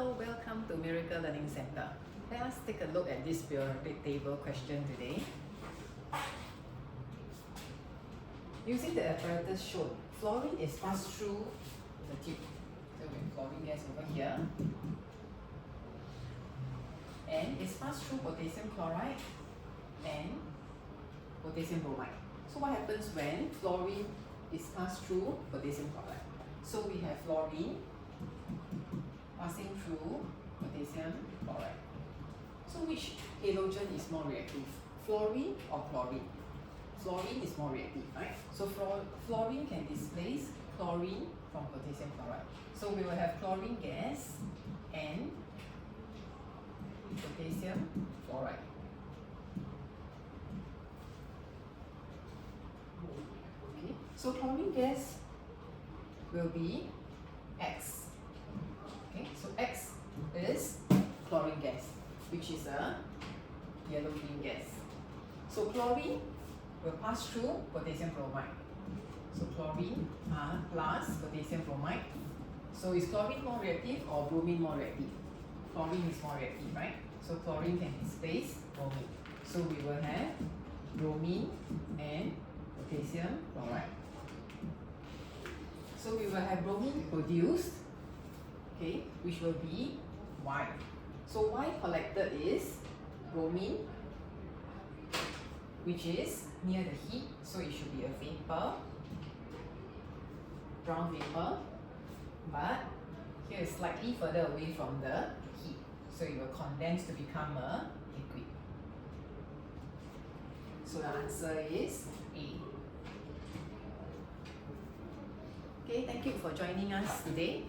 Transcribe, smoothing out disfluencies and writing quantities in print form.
Hello, welcome to Miracle Learning Center. Let us take a look at this periodic table question today. Using the apparatus shown, fluorine is passed through the tube. So we have fluorine gas over here. And it's passed through potassium chloride and potassium bromide. So what happens when fluorine is passed through potassium chloride? So we have fluorine passing through potassium chloride. So which halogen is more reactive? Fluorine or chlorine? Fluorine is more reactive, right? So fluorine can displace chlorine from potassium chloride. So we will have chlorine gas and potassium chloride. Okay, so chlorine gas will be X. Okay, so X is chlorine gas, which is a yellow green gas. So chlorine will pass through potassium bromide. So chlorine plus potassium bromide. So is chlorine more reactive or bromine more reactive? Chlorine is more reactive, right? So chlorine can displace bromine. So we will have bromine and potassium chloride. So we will have bromine produced, okay, which will be Y. So Y collected is bromine, which is near the heat, so it should be a vapor, brown vapor, but here is slightly further away from the heat, so it will condense to become a liquid. So the answer is A. Okay, thank you for joining us today.